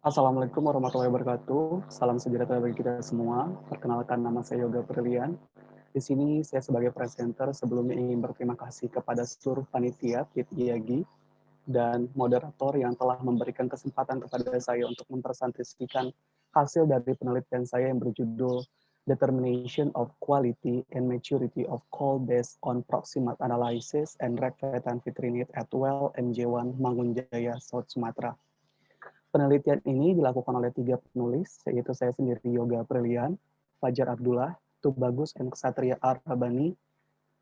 Assalamualaikum warahmatullahi wabarakatuh. Salam sejahtera bagi kita semua. Perkenalkan, nama saya Yoga Brilian. Di sini saya sebagai presenter sebelumnya ingin berterima kasih kepada seluruh panitia PIT IAGI dan moderator yang telah memberikan kesempatan kepada saya untuk mempresentasikan hasil dari penelitian saya yang berjudul Determination of Quality and Maturity of Coal Based on Proximate Analysis and Rekvetan Vitrinit at Well MJ1 Mangunjaya, South Sumatera. Penelitian ini dilakukan oleh 3 penulis, yaitu saya sendiri Yoga Brilian, Fajar Abdullah, Tubagus dan Ksatria Arabani.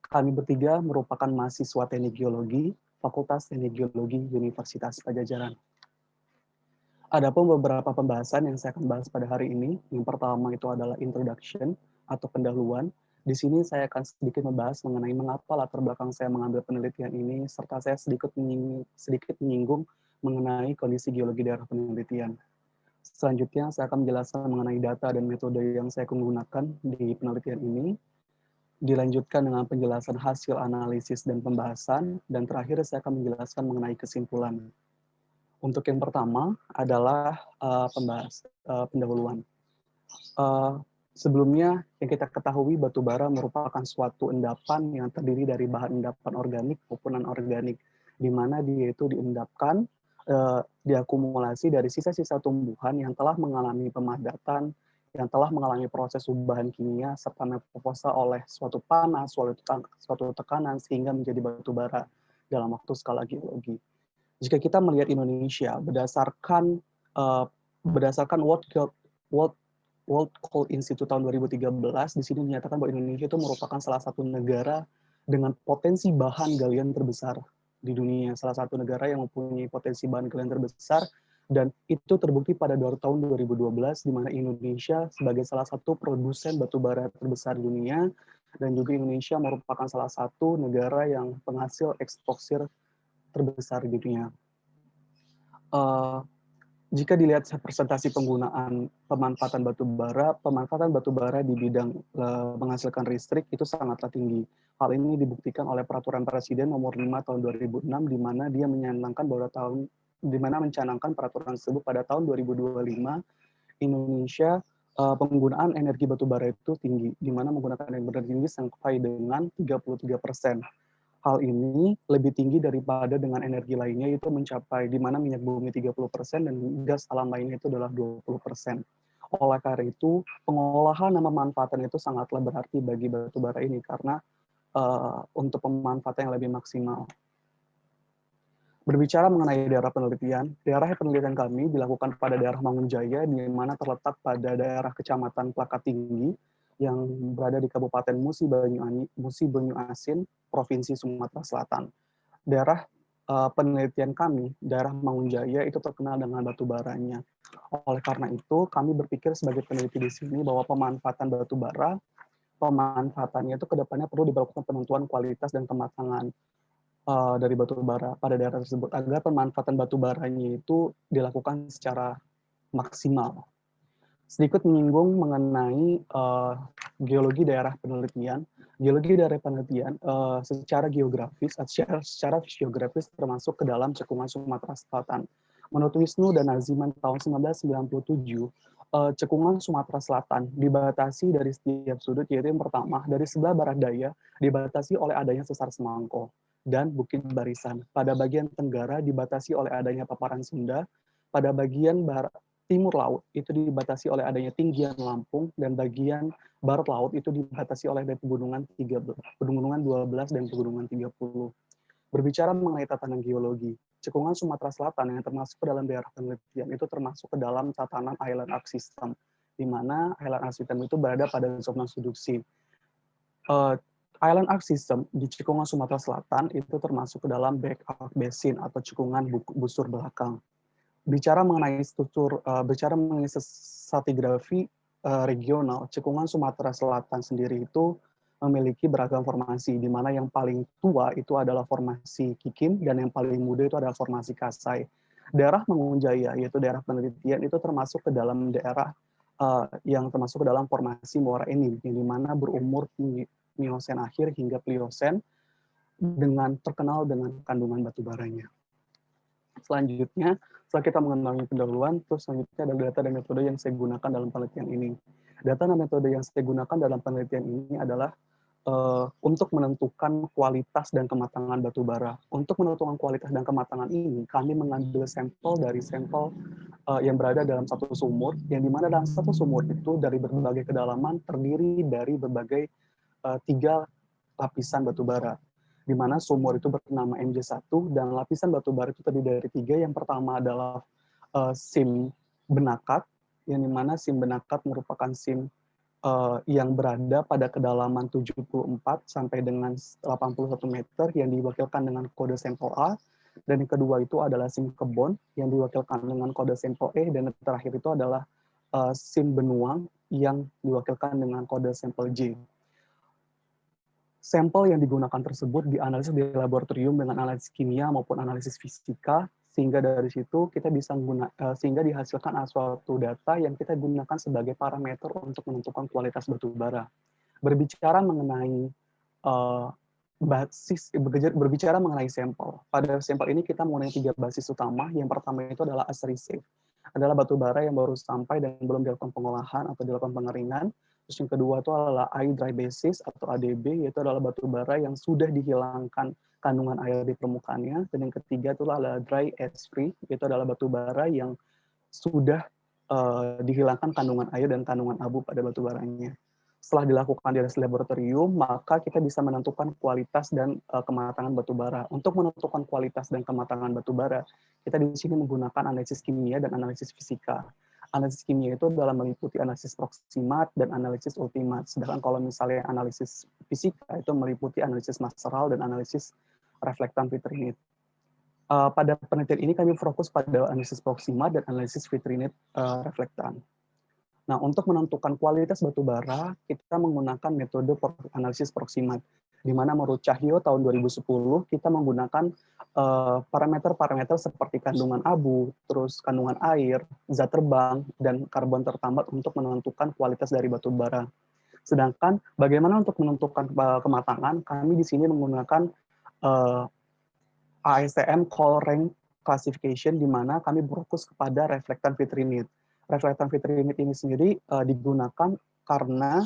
Kami bertiga merupakan mahasiswa Teknik Geologi, Fakultas Teknik Geologi Universitas Padjadjaran. Adapun beberapa pembahasan yang saya akan bahas pada hari ini. Yang pertama itu adalah introduction atau pendahuluan. Di sini saya akan sedikit membahas mengenai mengapa latar belakang saya mengambil penelitian ini, serta saya sedikit menyinggung mengenai kondisi geologi daerah penelitian. Selanjutnya, saya akan menjelaskan mengenai data dan metode yang saya gunakan di penelitian ini. Dilanjutkan dengan penjelasan hasil analisis dan pembahasan. Dan terakhir, saya akan menjelaskan mengenai kesimpulan. Untuk yang pertama adalah pendahuluan. Sebelumnya, yang kita ketahui batu bara merupakan suatu endapan yang terdiri dari bahan endapan organik maupun non-organik, di mana dia itu diendapkan, diakumulasi dari sisa-sisa tumbuhan yang telah mengalami pemadatan, yang telah mengalami proses ubahan kimia, serta metamorfosa oleh suatu panas, suatu tekanan, sehingga menjadi batu bara dalam waktu skala geologi. Jika kita melihat Indonesia berdasarkan World Coal Institute tahun 2013, di sini dinyatakan bahwa Indonesia itu merupakan salah satu negara dengan potensi bahan galian terbesar di dunia, salah satu negara yang mempunyai potensi bahan galian terbesar, dan itu terbukti pada tahun 2012, di mana Indonesia sebagai salah satu produsen batu bara terbesar di dunia, dan juga Indonesia merupakan salah satu negara yang penghasil eksplosif terbesar di dunia. Jika dilihat presentasi penggunaan pemanfaatan batu bara di bidang menghasilkan listrik itu sangatlah tinggi. Hal ini dibuktikan oleh Peraturan Presiden Nomor 5 Tahun 2006, di mana dia mencanangkan peraturan tersebut pada tahun 2025 Indonesia penggunaan energi batu bara itu tinggi, di mana menggunakan energi tinggi sampai dengan 33%. Hal ini lebih tinggi daripada dengan energi lainnya, itu mencapai di mana minyak bumi 30% dan gas alam lainnya itu adalah 20%. Oleh karena itu, pengolahan dan pemanfaatan itu sangatlah berarti bagi batu bara ini, karena untuk pemanfaatan yang lebih maksimal. Berbicara mengenai daerah penelitian kami dilakukan pada daerah Mangunjaya, di mana terletak pada daerah Kecamatan Plakat Tinggi, yang berada di Kabupaten Musi Banyu Asin, Provinsi Sumatera Selatan. Daerah penelitian kami, daerah Mangunjaya itu terkenal dengan batu baranya. Oleh karena itu, kami berpikir sebagai peneliti di sini bahwa pemanfaatannya itu kedepannya perlu dilakukan penentuan kualitas dan kematangan dari batu bara pada daerah tersebut, agar pemanfaatan batu baranya itu dilakukan secara maksimal. Sedikit menyinggung mengenai geologi daerah penelitian. Geologi daerah penelitian secara geografis, secara fisiografis termasuk ke dalam cekungan Sumatera Selatan. Menurut Wisnu dan Naziman tahun 1997, cekungan Sumatera Selatan dibatasi dari setiap sudut, yaitu yang pertama, dari sebelah barat daya dibatasi oleh adanya sesar Semangko dan Bukit Barisan. Pada bagian tenggara dibatasi oleh adanya paparan Sunda, pada bagian timur laut itu dibatasi oleh adanya tinggian Lampung, dan bagian barat laut itu dibatasi oleh pegunungan 12 dan pegunungan 30. Berbicara mengenai tatanan geologi, cekungan Sumatera Selatan yang termasuk ke dalam daerah penelitian itu termasuk ke dalam tatanan Island Arc System, di mana Island Arc System itu berada pada zona subduksi. Island Arc System di cekungan Sumatera Selatan itu termasuk ke dalam Back Arc Basin atau cekungan busur belakang. Bicara mengenai stratigrafi regional, cekungan Sumatera Selatan sendiri itu memiliki beragam formasi, di mana yang paling tua itu adalah formasi Kikim dan yang paling muda itu adalah formasi Kasai. Daerah Mangunjaya, yaitu daerah penelitian, itu termasuk ke dalam daerah yang termasuk ke dalam formasi Muara Enim, yang dimana berumur Miosen akhir hingga Pliosen, dengan terkenal dengan kandungan batu baranya. Selanjutnya, setelah kita mengenali pendahuluan, terus selanjutnya ada data dan metode yang saya gunakan dalam penelitian ini. Data dan metode yang saya gunakan dalam penelitian ini adalah untuk menentukan kualitas dan kematangan batu bara. Untuk menentukan kualitas dan kematangan ini, kami mengambil sampel dari sampel yang berada dalam satu sumur, yang dimana dalam satu sumur itu dari berbagai kedalaman terdiri dari berbagai 3 lapisan batu bara, di mana sumur itu bernama MJ1 dan lapisan batu bara itu terdiri dari 3. Yang pertama adalah sim benakat, yang dimana sim benakat merupakan sim yang berada pada kedalaman 74 sampai dengan 81 meter yang diwakilkan dengan kode sampel A, dan yang kedua itu adalah sim kebon yang diwakilkan dengan kode sampel E, dan yang terakhir itu adalah sim benuang yang diwakilkan dengan kode sampel J. Sampel yang digunakan tersebut dianalisis di laboratorium dengan analisis kimia maupun analisis fisika, sehingga dari situ kita bisa sehingga dihasilkan suatu data yang kita gunakan sebagai parameter untuk menentukan kualitas batu bara. Berbicara mengenai berbicara mengenai sampel. Pada sampel ini kita menggunakan 3 basis utama. Yang pertama itu adalah asterisif, adalah batu bara yang baru sampai dan belum dilakukan pengolahan atau dilakukan pengeringan. Terus yang kedua itu adalah air dry basis atau ADB, yaitu adalah batu bara yang sudah dihilangkan kandungan air di permukaannya. Dan yang ketiga itu adalah dry as free, yaitu adalah batu bara yang sudah dihilangkan kandungan air dan kandungan abu pada batu baranya. Setelah dilakukan di laboratorium, maka kita bisa menentukan kualitas dan kematangan batu bara. Untuk menentukan kualitas dan kematangan batu bara, kita di sini menggunakan analisis kimia dan analisis fisika. Analisis kimia itu dalam meliputi analisis proksimat dan analisis ultimat. Sedangkan kalau misalnya analisis fisika itu meliputi analisis masteral dan analisis reflektan vitrinit. Pada penelitian ini kami fokus pada analisis proksimat dan analisis vitrinit reflektan. Nah, untuk menentukan kualitas batu bara, kita menggunakan metode analisis proksimat, di mana menurut Cahyo tahun 2010 kita menggunakan parameter-parameter seperti kandungan abu, terus kandungan air, zat terbang, dan karbon tertambat untuk menentukan kualitas dari batu bara. Sedangkan bagaimana untuk menentukan kematangan, kami di sini menggunakan ASTM Coal Rank Classification, di mana kami berfokus kepada reflektan vitrinit. Reflektan vitrinit ini sendiri digunakan karena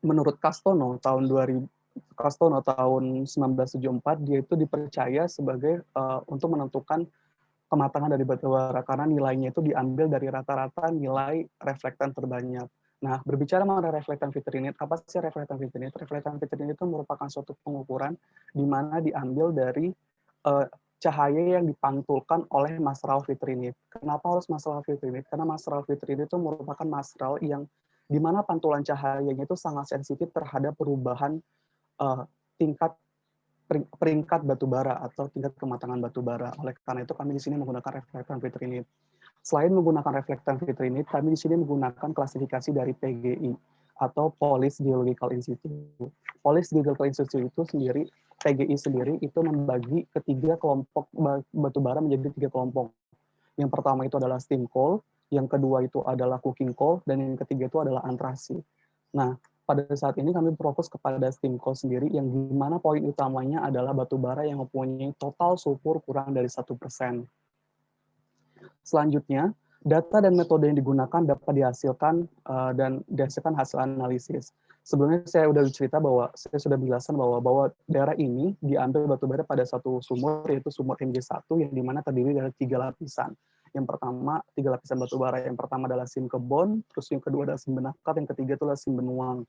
menurut Castono tahun 1974 dia itu dipercaya sebagai untuk menentukan kematangan dari batu bara karena nilainya itu diambil dari rata-rata nilai reflektan terbanyak. Nah, berbicara mengenai reflektan vitrinit, apa sih reflektan vitrinit? Reflektan vitrinit itu merupakan suatu pengukuran di mana diambil dari cahaya yang dipantulkan oleh material vitrinit. Kenapa harus material vitrinit? Karena material vitrinit itu merupakan material yang di mana pantulan cahayanya itu sangat sensitif terhadap perubahan tingkat peringkat batu bara atau tingkat kematangan batu bara. Oleh karena itu kami di sini menggunakan reflektan vitrinit. Selain menggunakan reflektan vitrinit, kami di sini menggunakan klasifikasi dari PGI atau Police Geological Institute. Police Geological Institute itu sendiri, PGI sendiri itu membagi ketiga kelompok batu bara menjadi 3 kelompok. Yang pertama itu adalah steam coal, yang kedua itu adalah coking coal, dan yang ketiga itu adalah antrasi. Nah, pada saat ini kami fokus kepada steam coal sendiri, yang dimana poin utamanya adalah batu bara yang mempunyai total sulfur kurang dari 1%. Selanjutnya, data dan metode yang digunakan dapat dihasilkan dan dihasilkan hasil analisis. Sebelumnya saya sudah cerita bahwa saya sudah menjelaskan bahwa daerah ini diambil batu bara pada satu sumur, yaitu sumur MJ1 yang dimana terdiri dari 3 lapisan. Yang pertama, 3 lapisan batu bara. Yang pertama adalah sim kebon, terus yang kedua adalah sim benakat, yang ketiga itu adalah sim benuang.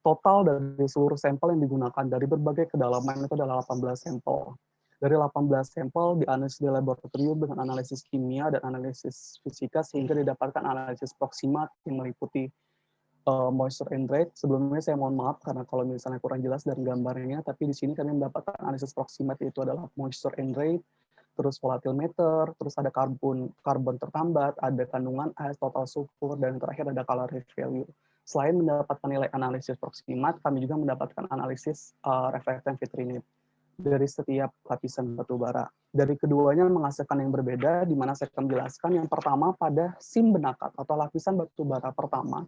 Total dari seluruh sampel yang digunakan dari berbagai kedalaman itu adalah 18 sampel. Dari 18 sampel dianalisis di laboratorium dengan analisis kimia dan analisis fisika sehingga didapatkan analisis proksimat yang meliputi moisture and rate. Sebelumnya saya mohon maaf karena kalau misalnya kurang jelas dari gambarnya, tapi di sini kami mendapatkan analisis proksimat yaitu adalah moisture and rate, terus volatile meter, terus ada karbon tertambat, ada kandungan air, total sulfur, dan terakhir ada calorific value. Selain mendapatkan nilai analisis proksimat, kami juga mendapatkan analisis reflektan vitrinit dari setiap lapisan batu bara. Dari keduanya menghasilkan yang berbeda, di mana saya akan menjelaskan yang pertama pada sim benakat atau lapisan batu bara pertama.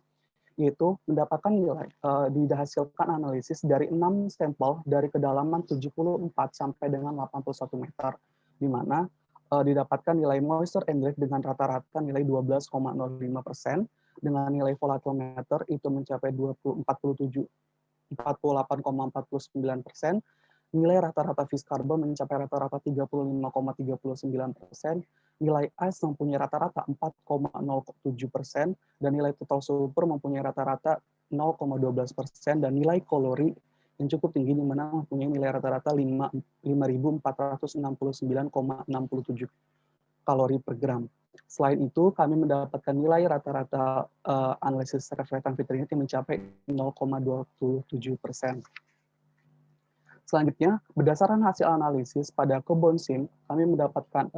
yaitu mendapatkan nilai dihasilkan analisis dari 6 sampel dari kedalaman 74 sampai dengan 81 meter, di mana didapatkan nilai moisture and drift dengan rata-rata nilai 12,05%, dengan nilai volatilometer itu mencapai 48,49%, nilai rata-rata vis karbon mencapai rata-rata 35,39%, nilai ice mempunyai rata-rata 4,07%, dan nilai total sulfur mempunyai rata-rata 0,12%, dan nilai kalori yang cukup tinggi di mana mempunyai nilai rata-rata 5.469,67 kalori per gram. Selain itu, kami mendapatkan nilai rata-rata analisis reflektan vitrinit yang mencapai 0,27%. Selanjutnya, berdasarkan hasil analisis pada kebon SIM, kami mendapatkan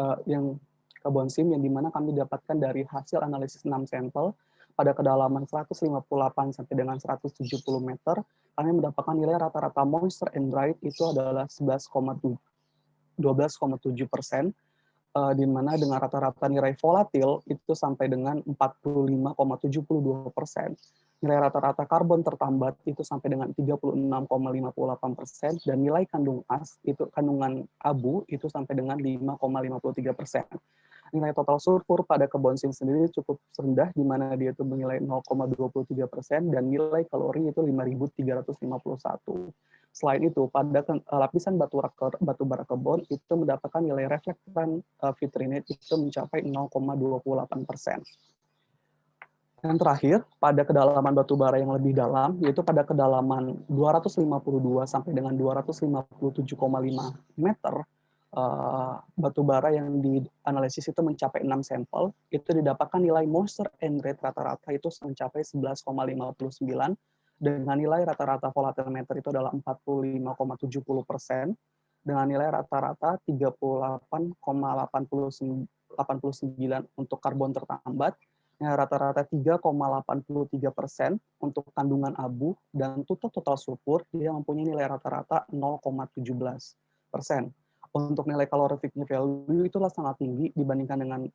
kebon SIM yang dimana kami dapatkan dari hasil analisis 6 sampel pada kedalaman 158 sampai dengan 170 meter, kami mendapatkan nilai rata-rata moisture and drive itu adalah 12,7%, di mana dengan rata-rata nilai volatil itu sampai dengan 45,72%. Nilai rata-rata karbon tertambat itu sampai dengan 36,58%, dan nilai kandungan abu itu sampai dengan 5,53%. Nilai total sulfur pada kebon SIM sendiri cukup rendah, di mana dia itu menilai 0,23%, dan nilai kalori itu 5.351. Selain itu, pada lapisan batu bara kebon itu mendapatkan nilai reflektan vitrinit itu mencapai 0,28%. Yang terakhir, pada kedalaman batu bara yang lebih dalam, yaitu pada kedalaman 252 sampai dengan 257,5 meter, batu bara yang dianalisis itu mencapai 6 sampel, itu didapatkan nilai moisture and rate rata-rata itu mencapai 11,59, dengan nilai rata-rata volatilometer itu adalah 45,70%, dengan nilai rata-rata 38,89 untuk karbon tertambat, rata-rata 3,83% untuk kandungan abu, dan total sulfur yang mempunyai nilai rata-rata 0,17%. Untuk nilai calorific value itulah sangat tinggi dibandingkan dengan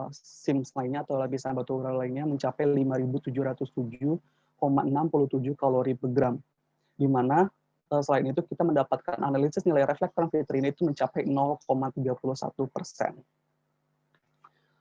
SIM lainnya atau lapisan batu bara lainnya, mencapai 5.707,67 kalori per gram. Di mana selain itu kita mendapatkan analisis nilai reflektan vitrinit itu mencapai 0,31%.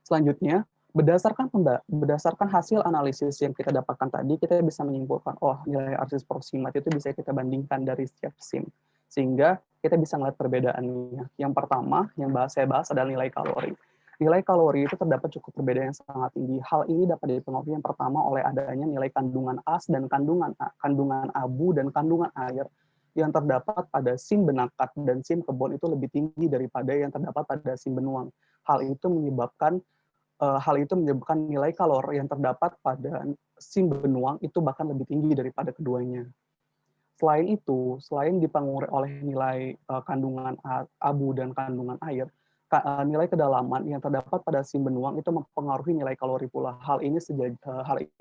Selanjutnya, berdasarkan hasil analisis yang kita dapatkan tadi, kita bisa menyimpulkan, nilai artis proximat itu bisa kita bandingkan dari setiap SIM. Sehingga kita bisa melihat perbedaannya. Yang pertama, yang saya bahas adalah nilai kalori. Nilai kalori itu terdapat cukup perbedaan yang sangat tinggi. Hal ini dapat dipengaruhi yang pertama oleh adanya nilai kandungan as dan kandungan abu dan kandungan air yang terdapat pada SIM benakat dan SIM kebon itu lebih tinggi daripada yang terdapat pada SIM benuang. Hal itu menyebabkan nilai kalori yang terdapat pada SIM benuang itu bahkan lebih tinggi daripada keduanya. Selain itu, selain dipengaruhi oleh nilai kandungan abu dan kandungan air, nilai kedalaman yang terdapat pada SIM benuang itu mempengaruhi nilai kalori pula. Hal ini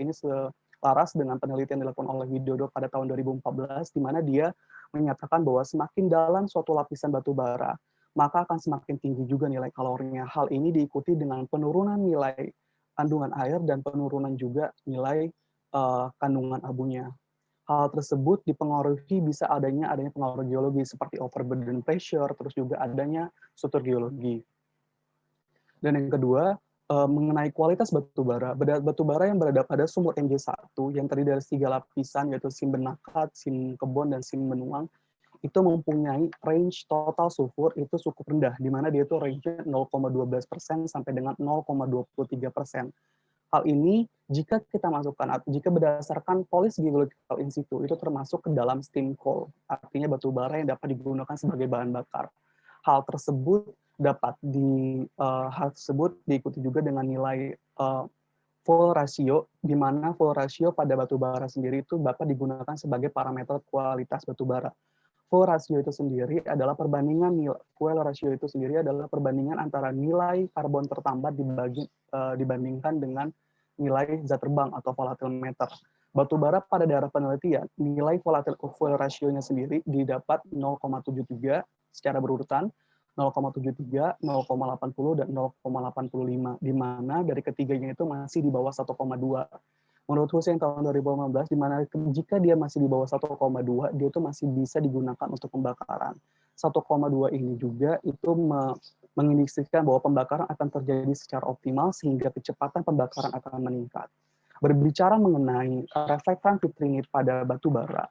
selaras dengan penelitian dilakukan oleh Widodo pada tahun 2014, di mana dia menyatakan bahwa semakin dalam suatu lapisan batu bara, maka akan semakin tinggi juga nilai kalorinya. Hal ini diikuti dengan penurunan nilai kandungan air dan penurunan juga nilai kandungan abunya. Hal tersebut dipengaruhi bisa adanya pengaruh geologi seperti overburden pressure, terus juga adanya struktur geologi. Dan yang kedua, mengenai kualitas batu bara. Batu bara yang berada pada sumur MJ1 yang terdiri dari 3 lapisan, yaitu SIM benakat, SIM kebon, dan SIM benuang, itu mempunyai range total sulfur itu cukup rendah, di mana dia itu range-nya 0,12% sampai dengan 0,23%. Hal ini jika berdasarkan Police Geological Institute itu termasuk ke dalam steam coal, artinya batu bara yang dapat digunakan sebagai bahan bakar. Hal tersebut diikuti juga dengan nilai full ratio, di mana full ratio pada batu bara sendiri itu dapat digunakan sebagai parameter kualitas batu bara. Full ratio itu sendiri adalah perbandingan antara nilai karbon tertambat dibandingkan dengan nilai zat terbang atau volatilometer. Batu bara pada daerah penelitian, nilai full ratio-nya sendiri didapat 0,73 secara berurutan, 0,73, 0,80, dan 0,85, di mana dari ketiganya itu masih di bawah 1,2. Menurut Hussein tahun 2015, di mana jika dia masih di bawah 1,2, dia itu masih bisa digunakan untuk pembakaran. 1,2 ini juga itu mengindikasikan bahwa pembakaran akan terjadi secara optimal sehingga kecepatan pembakaran akan meningkat. Berbicara mengenai reflektan vitrinit pada batu bara,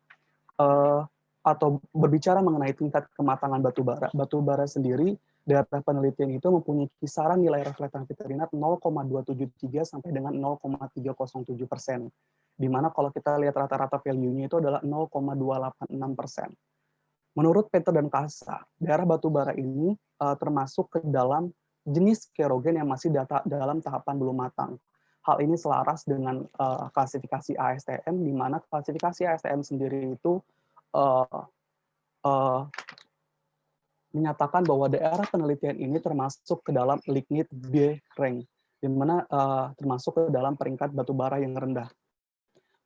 atau berbicara mengenai tingkat kematangan batu bara sendiri, data penelitian itu mempunyai kisaran nilai reflektan vitrinat 0,273 sampai dengan 0,307%. Di mana kalau kita lihat rata-rata value-nya itu adalah 0,286%. Menurut Peter dan Kasa, daerah batu bara ini termasuk ke dalam jenis kerogen yang masih dalam tahapan belum matang. Hal ini selaras dengan klasifikasi ASTM, di mana klasifikasi ASTM sendiri itu uh, uh, menyatakan bahwa daerah penelitian ini termasuk ke dalam lignit B rank, di mana termasuk ke dalam peringkat batu bara yang rendah.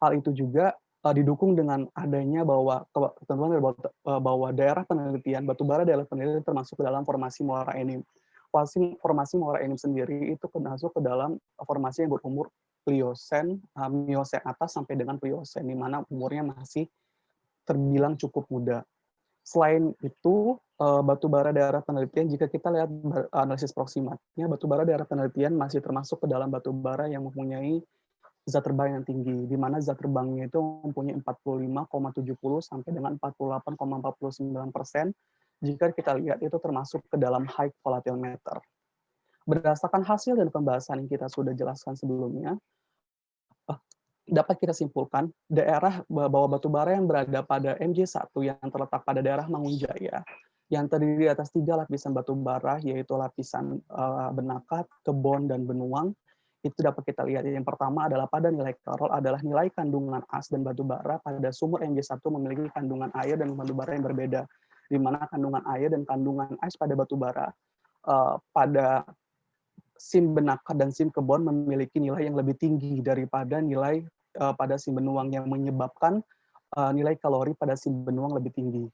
Hal itu juga didukung dengan adanya bahwa ketentuan bahwa daerah penelitian batu bara daerah penelitian termasuk ke dalam formasi Muara Enim. Formasi Muara Enim sendiri itu masuk ke dalam formasi yang berumur Pliosen, Miosen atas sampai dengan Pliosen, di mana umurnya masih terbilang cukup muda. Selain itu, batu bara daerah penelitian, jika kita lihat analisis proksimatnya, batu bara daerah penelitian masih termasuk ke dalam batu bara yang mempunyai zat terbang yang tinggi, di mana zat terbangnya itu mempunyai 45,70 sampai dengan 48,49%. Jika kita lihat itu termasuk ke dalam high volatile matter. Berdasarkan hasil dan pembahasan yang kita sudah jelaskan sebelumnya, dapat kita simpulkan daerah bahwa batu bara yang berada pada MJ1 yang terletak pada daerah Mangunjaya yang terdiri atas 3 lapisan batu bara, yaitu lapisan Benakat, Kebon, dan Benuang. Itu dapat kita lihat. Yang pertama adalah pada nilai Carroll adalah nilai kandungan as dan batu bara pada sumur MJ1 memiliki kandungan air dan batu bara yang berbeda, di mana kandungan air dan kandungan as pada batu bara pada SIM Benakat dan SIM Kebon memiliki nilai yang lebih tinggi daripada nilai pada SIM Benuang, yang menyebabkan nilai kalori pada SIM Benuang lebih tinggi.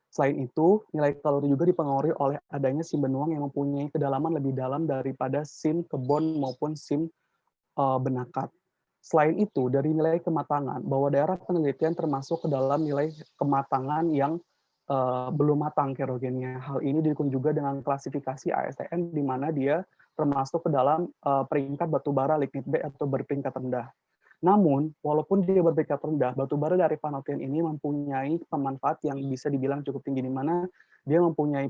Selain itu, nilai kalori juga dipengaruhi oleh adanya SIM Benuang yang mempunyai kedalaman lebih dalam daripada SIM Kebon maupun SIM Benakat. Selain itu, dari nilai kematangan, bahwa daerah penelitian termasuk ke dalam nilai kematangan yang belum matang kerogennya. Hal ini didukung juga dengan klasifikasi ASTM, di mana dia termasuk ke dalam peringkat batu bara lignit B atau berperingkat rendah. Namun, walaupun dia berperingkat rendah, batu bara dari penelitian ini mempunyai pemanfaat yang bisa dibilang cukup tinggi, di mana dia mempunyai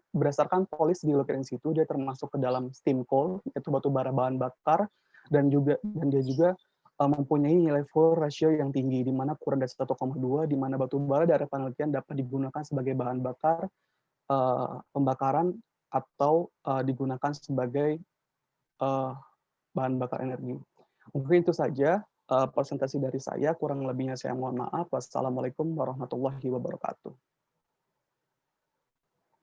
berdasarkan policy geolocation situ, dia termasuk ke dalam steam coal, yaitu batu bara bahan bakar, dan dia juga mempunyai nilai fuel ratio yang tinggi, di mana kurang dari 1,2, di mana batu bara dari penelitian dapat digunakan sebagai bahan bakar pembakaran atau digunakan sebagai bahan bakar energi. Mungkin itu saja presentasi dari saya, kurang lebihnya saya mohon maaf. Wassalamualaikum warahmatullahi wabarakatuh.